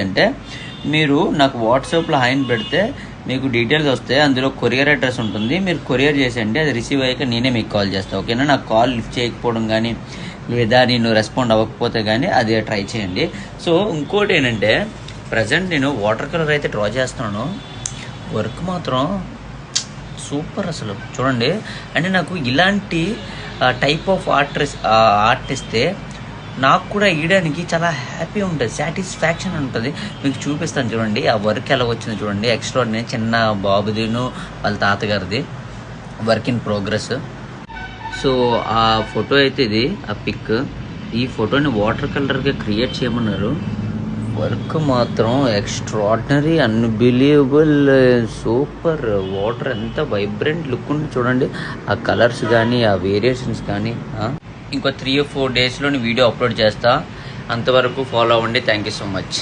అంటే మీరు నాకు వాట్సాప్లో హాయిని పెడితే మీకు డీటెయిల్స్ వస్తాయి, అందులో కొరియర్ అడ్రస్ ఉంటుంది, మీరు కొరియర్ చేసేయండి. అది రిసీవ్ అయ్యాక నేనే మీకు కాల్ చేస్తాను, ఓకేనా? నాకు కాల్ లిఫ్ట్ చేయకపోవడం కానీ లేదా నేను రెస్పాండ్ అవ్వకపోతే కానీ అది ట్రై చేయండి. సో ఇంకోటి ఏంటంటే ప్రజెంట్ నేను వాటర్ కలర్ అయితే డ్రా చేస్తున్నాను. వర్క్ మాత్రం సూపర్ అసలు చూడండి. అంటే నాకు ఇలాంటి టైప్ ఆఫ్ ఆర్ట్ ఇస్తే నాకు కూడా వేయడానికి చాలా హ్యాపీ ఉంటుంది, సాటిస్ఫాక్షన్ ఉంటుంది. మీకు చూపిస్తాను చూడండి ఆ వర్క్ ఎలా వచ్చింది చూడండి. ఎక్స్ట్రాడినరీ చిన్న బాబుదిను వాళ్ళ తాతగారిది వర్క్ ఇన్ ప్రోగ్రెస్. సో ఆ ఫోటో అయితే ఇది ఆ పిక్. ఈ ఫోటోని వాటర్ కలర్గా క్రియేట్ చేయమన్నారు. వర్క్ మాత్రం ఎక్స్ట్రాడినరీ, అన్బిలీవబుల్, సూపర్. వాటర్ ఎంత వైబ్రెంట్ లుక్ ఉంది చూడండి, ఆ కలర్స్ కానీ ఆ వేరియేషన్స్ కానీ. ఇంకో 3 or 4 డేస్లో వీడియో అప్లోడ్ చేస్తా, అంతవరకు ఫాలో అవ్వండి. Thank you so much.